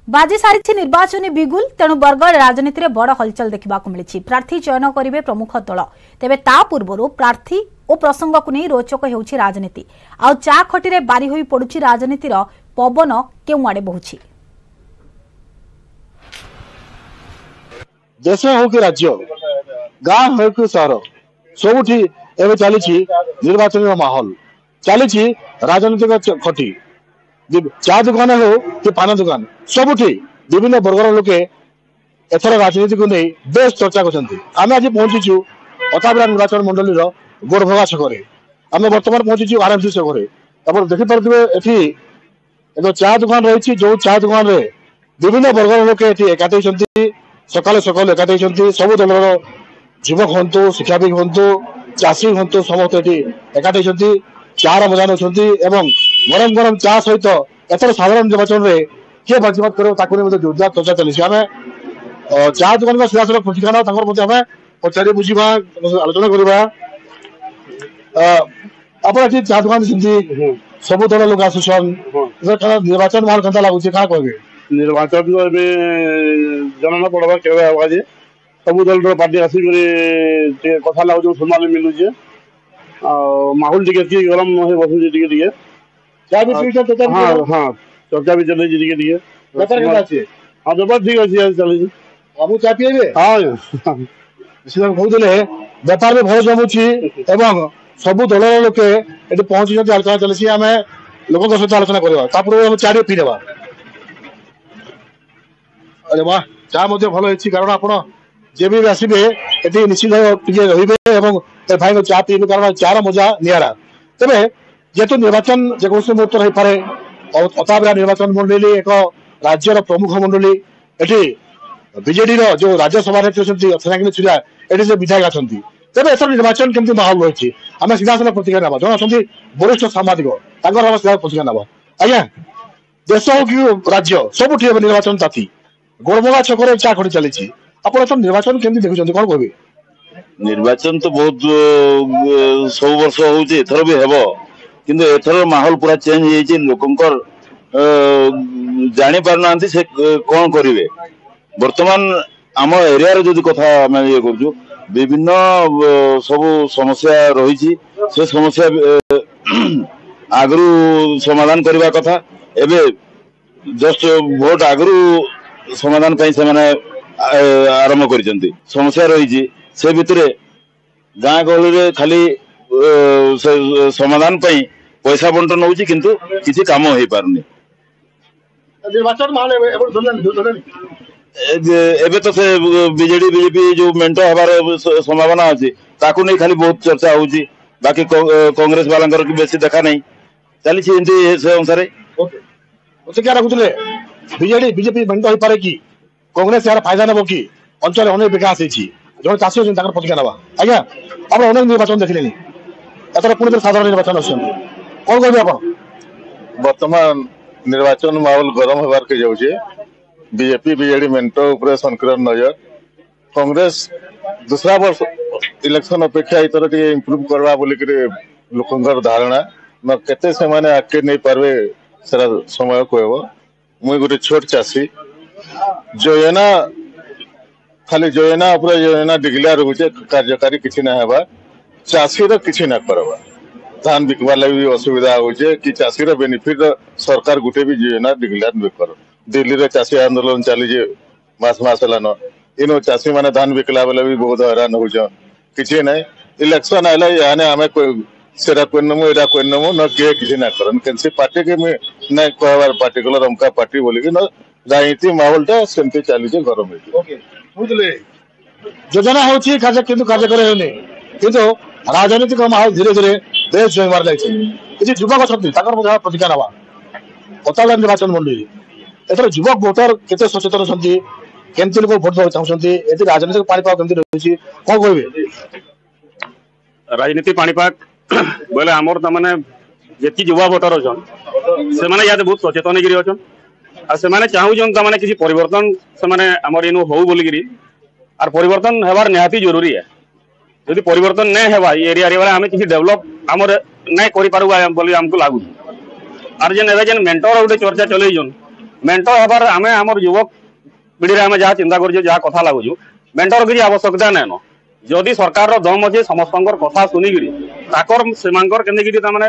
बाजी सारी निर्वाचन बिगुल तेणु बरगढ़ राजनीति में बड़ हलचल देखा मिली। प्रार्थी चयन करेंगे प्रमुख दल, तेबे ता पूर्व प्रार्थी और प्रसंग को नहीं रोचक होउछि राजनीति। आ चा खटी बारी होई पड़ुछि राजनीतिर पवन केउ आड़े बहुछि। देश हो कि राज्य, गाँ हो कि सहर, सबुठी एवं चली निर्वाचन माहौल, चली राजनीतिक खटी। चा दुकान हो कि पान दुकान, सबुठी विभिन्न वर्गर लोके एथर राजनीति को नहीं बेस चर्चा करछन्ती। आमे आज पहुंचीचु अताबिरा निर्वाचन मंडली गोड़भगा छकरे। आमे वर्तमान पहुंचीचु आरएमसी छकरे। अपन देखि परथिबे एठी एगो चा दुकान रहिछि, जो चा दुकान रे विभिन्न वर्गर लोके एठी एकाठी छन्ती। सकाले सकाले एकाठी छन्ती। सब दलर युवक हंतु, शिक्षाविद हंतु, चाषी हंतु, समस्त एठी एकाठी छन्ती। चार मजा नउछन्ती एवं गरम गरम चा सहित एथर साधारण निर्वाचन में किए बाजीबात करो ताकू नहीं जोरदार चर्चा चली। आम चा दुकान का सीधासल प्रतिक्रिया आम पचारि बुझा आलोचना करवा। आप चा दुकान सब दल लोग आसुन निर्वाचन माहौल केनता लगुच क्या कहे? निर्वाचन जनना पड़वा के सब दल पार्टी आसिक कथा लगुच सुनवा मिलूचे। माहौल टी गरम बसुचे टी हाँ चर्चा भी चले बेपार ठीक अच्छे चलुची। बाबू चा पीए? हाँ कहते बेपार भी भल जमुची एवं सबू दल लोके ये पहुंची आलोचना चली। आम लोक सहित आलोचना करवा चा पीदेवा। अरे वाह, चा भल कारण आप जे भी आसबे ये निश्चित रे भाई चा पीबे कारण चार मजा निरा। तेरे जेहेतु निर्वाचन जेकोसी मुहूर्त हो पारे, अताबिरा निर्वाचन मंडली एक राज्यर प्रमुख मंडली। एटी बीजेडी जो राज्यसभा नेत्री छुरिया ये से विधायक अच्छा। तेज एथर निर्वाचन केमती माहौल रही आम सीधा साल प्रतिक्रिया ना जन अच्छा वरिष्ठ सामाजिक सीधा प्रतिक्रिया ना। आज्ञा देश हो कि राज्य सबुठी निर्वाचन ताती गोड़भगा छक चा खड़ी चली। आप निर्वाचन केमती देखुं कौन कहे? निर्वाचन तो बहुत सब वर्ष होथर भी हेब किंतु एथर माहौल पूरा चेंज हो लोकंकर जानी पारना से कौन करेंगे। वर्तमान आम एरिया जो कथा आम ये कर विभिन्न सब समस्या रही से समस्या आगु समाधान करने कथा। एबे जस्ट भोट आगु समाधान से आरंभ कर समस्या रही से भितर गाँ गहली खाली समाधान पैसा बंटन होची किंतु किसी काम हो पारनी। एबे तो से बीजेडी बीजेपी जो मेंट हबार संभावना अच्छी ताकू नहीं खाली बहुत चर्चा होची। बाकी कांग्रेस वाला बेसी देखा नहीं चली से अनुसार क्या रखुले बीजेडी बीजेपी मेंट हो पारे कि कांग्रेस यार फायदा नब कि अंचल अनेक विकास जो चाषी अच्छे प्रतिक्रिया ना। आज्ञा आप अनेक निर्वाचन देखिले एथर पुणी साधारण निर्वाचन अच्छे कौन कहे आप? वर्तमान निर्वाचन माहौल गरम होबार के जाऊे। बीजेपी बीजेडी मेंट उपरे संकीर्ण नजर। कांग्रेस दूसरा वर्ष इलेक्शन अपेक्षा इतर टे इम्प्रूव करवा बोलिक लोकंर धारणा न केते से माने आके नहीं पारबे सेरा समय कहब। मुई गोटे छोट चाषी योजना खाली योजना उपरे योजना डिक्लेयर होचे कार्यकारी किछि ना हेबा। चाषी रो किछि ना करबा धान बिकवा लगी भी असुविधा होचे कि चाषी रो बेनिफिट सरकार गुटे भी योजना डिक्लेयर नहीं कर। दिल्ली रे चाषी आंदोलन चली जे मास हेलान इनो चाषी माने धान बिकला बेले भी बहुत हैरान होछ। किछि नै इलेक्शन आइले याने आमे सेरा कोनमु एरा कोनमु न के किछि ना करन केनसी पार्टी के में नै कहबार पार्टिकुलर हमका पार्टी बोली कि न राजनीति माहौलटा सेमती चली जे गरम है। ओके बुझले योजना होची कार्य किंतु कार्य करे होने किंतु राजनीतिक माहौल धीरे धीरे देश जोइमार लाइछि। किछि युवक अछंती ताकर मजा प्रतिक्रिया नवा अताबिरा निर्वाचन मंडली एथर युवक वोटर केते सचेतन अछंती केमती लोक भोट देबा चाहछंती एति राजनीतिक पाणीपाग केमती रहिछि कोन कहबे? राजनीति पाणीपाग बोले आमर त माने जेति युवा वोटर अछन से माने याद बहुत सचेतन गिरी अछन आ से माने चाहूजन त माने किसी परिवर्तन से माने हमर इनु हो बोली गिरी आर परिवर्तन हेबार निहाती जरूरी है। यदि परिवर्तन नहीं हेबा एरिया रे आमे किसी डेवलप हमर नहीं करि पारबा बोली हमको लागु। आर जेन एबे जेन मेंटर उठे चर्चा चले मेंटर हबार आमे हमर युवक पीढ़ी आमे जहाँ चिंता कर जहाँ कथा लगुचु मेंटर किसी आवश्यकता नाइन जदि सरकार दम अच्छे समस्त कथा शुनिकी केंद्र ताने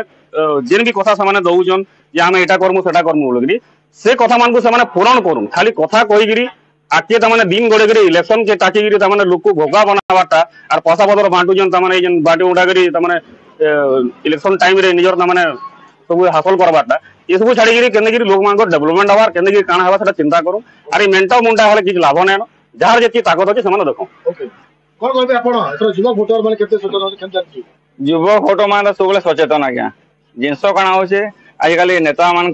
जेन भी कथा से दौन जे आम यहाँ करमु सेटा करमु बोलिकी से कथा मान से पूरण करूँ खाली कथा कहीकि आगे तमाने दिन गड़े इलेक्शन के टाकिकी तमाने लोक भोगा बनावाटा और पैसा पतर बांटुन तमाने बाटी उठाकरी तमाने इलेक्शन टाइम रे निजर तमाने सब हासिल करवाटा ये सब छाड़ी केंद्र लोक मान डेवलपमेंट हबार केंद्र काण हवा से चिंता करूँ और मेंटा मुंडा हेल्ले किसी लाभ नाइन जार जी ताकत अच्छे से देख युवक भोटर मान सब सचेतन आज्ञा जिनस काण हो आजिकल नेता मान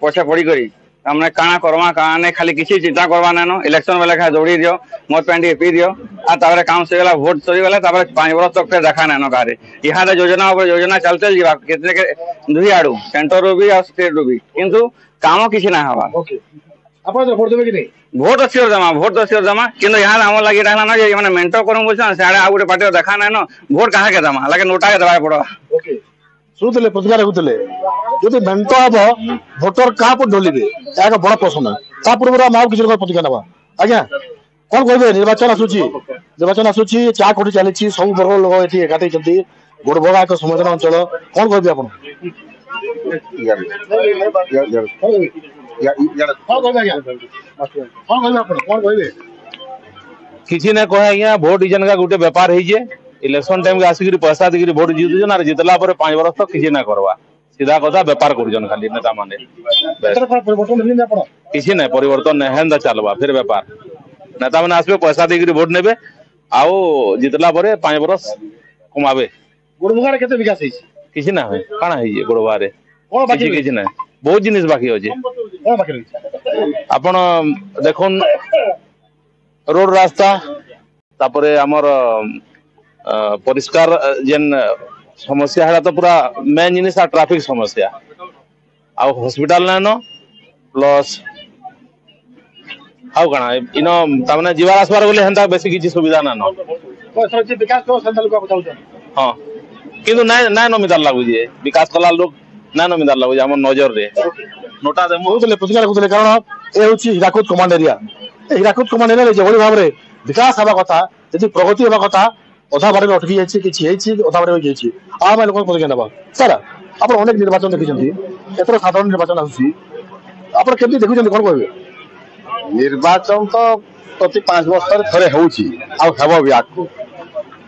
पछे पड़ी हमने काଣା करवा काଣା नहीं खाली किसी चिंता करवा नाइन इलेक्शन बेले खा दौड़ी दियो मत पैंट पी दियो आर काम सरीगला भोट सरीगला 5 वर्ष तक फिर देखा नाइन गाँव यहाँ योजना योजना चलते जा कितने दुई आड़ू सेंटर भी और स्टेट भी किंतु काम किसी ना हवा भोट सियोर जमा भोट तो सियोर जमा किंतु यहाँ आम लगे रहला ना जे मेंटर करूँ बोलछन सियाड़े आ गोटे पार्टी देखा नाइन भोट कहाँ के जमा लगे नोटा के देवा पड़ो शुणुले प्रतिक्रिया रखुले जब मेंट हम भोटर क्या ढोलिए एक बड़ प्रश्न ता पूर्व आम किसी प्रतिक्रिया ना आज्ञा कौन कहे निर्वाचन आसूची चा कोठी चली सब वर्ग लोग ये एकाठी गोड़भगा एक संवेदन अंचल कौन कहे आप किसी ने कहे आज्ञा भोट इजन का गोटे बेपार है इलेक्शन टाइम के आसिक पैसा दी भोट जीतुन और जितला 5 वर्ष तक किसी ना करवा सीधा कथा बेपार कर खाली नेता माने किसी ना परिवर्तन नहीं चलवा फिर बेपार नेता मैंने आसबे पैसा दी भोट ने आउ जितला 5 वर्ष कमावे गोड़भगा केते विकास किसी ना है काना है गोड़भगा रे किसी ना बहुत जिनिस बाकी अच्छे आपण देखुन रोड रास्ता तापरे हमर परिष्कार जेन समस्या है तो पूरा मेन जिनिस ट्रैफिक समस्या आ हॉस्पिटल नाइन प्लस आउ कणा इन तामने जीवार आसबार बोले हेंता बेसी किछि सुविधा नाइन विकास तो संदल को बताउ हां किंतु नाइ नमिदार लागु जे विकास कला लोग नाइ नमिदार लागु जे हमर नजर रे नोटा दे बहुतले प्रतिकार करले कारण ए होछि Hirakud command area Hirakud command area जे भली भाबरे विकास हवा कथा यदि प्रगति हवा कथा अधा बारे अटकी जाइए किसी अधा बारे आम लोक प्रतिक्रिया ना सर आप अनेक निर्वाचन देखी एथर साधारण निर्वाचन आसूसी आप केमती देखुं कौन कहे निर्वाचन तो प्रति 5 वर्ष थे हो आगू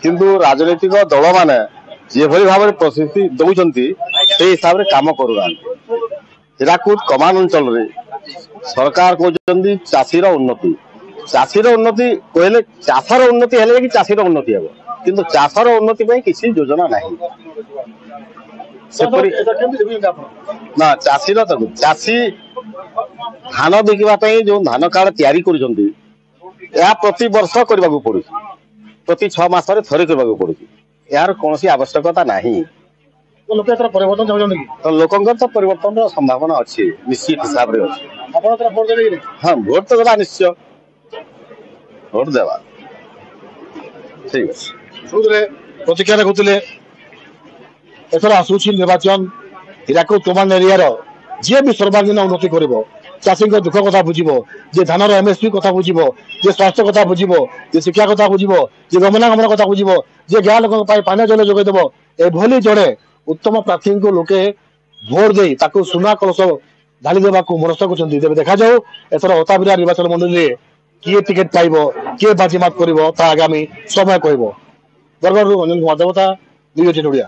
किंतु राजनीतिक दल मैंने जे भली भाव प्रस्तुति दौरान से हिसाब से कम करूना हिराकुद कमान अंचल सरकार कहते चाषीर उन्नति कहले चाषर उन्नति है कि चाषीर उन्नति हे किंतु चाषर उन्नति किसी योजना नहीं ना चाषीर चाषी धान बिकवाई जो धान कार्ड तैयारी कर प्रति वर्ष करने को पड़ू प्रति 6 मास थे करने को पड़ू यार कौन आवश्यकता नहीं तो लोकंर तो परिवर्तन संभावना अच्छी निश्चित हिसाब से अच्छी हाँ भोट तो देवा निश्चय भोट देवा ठीक है प्रतिक्रिया रखुले एथर आसूची निर्वाचन हिराकुद कमांड एरिया जी भी सर्वांगीन उन्नति कर चाषी दुख कथा बुझब जे धानर एमएसपी कथा बुझब जे स्वास्थ्य कथा बुझब जे शिक्षा कथा बुझब जे गमनागमन कथा बुझब जे गाँ लोक पानी जल जोगेदेव एभली जड़े उत्तम प्रार्थी को लोके भोट दे सुना कलश ढाली देवा मनस्थ कर देखा जाऊ एथर अताबिरा निर्वाचन मंडली में किए टिकेट पाइब किए बाजीमात कर आगामी समय कह बरगढ़ रंजन कुमार देवता न्यूज 18 ओडिया।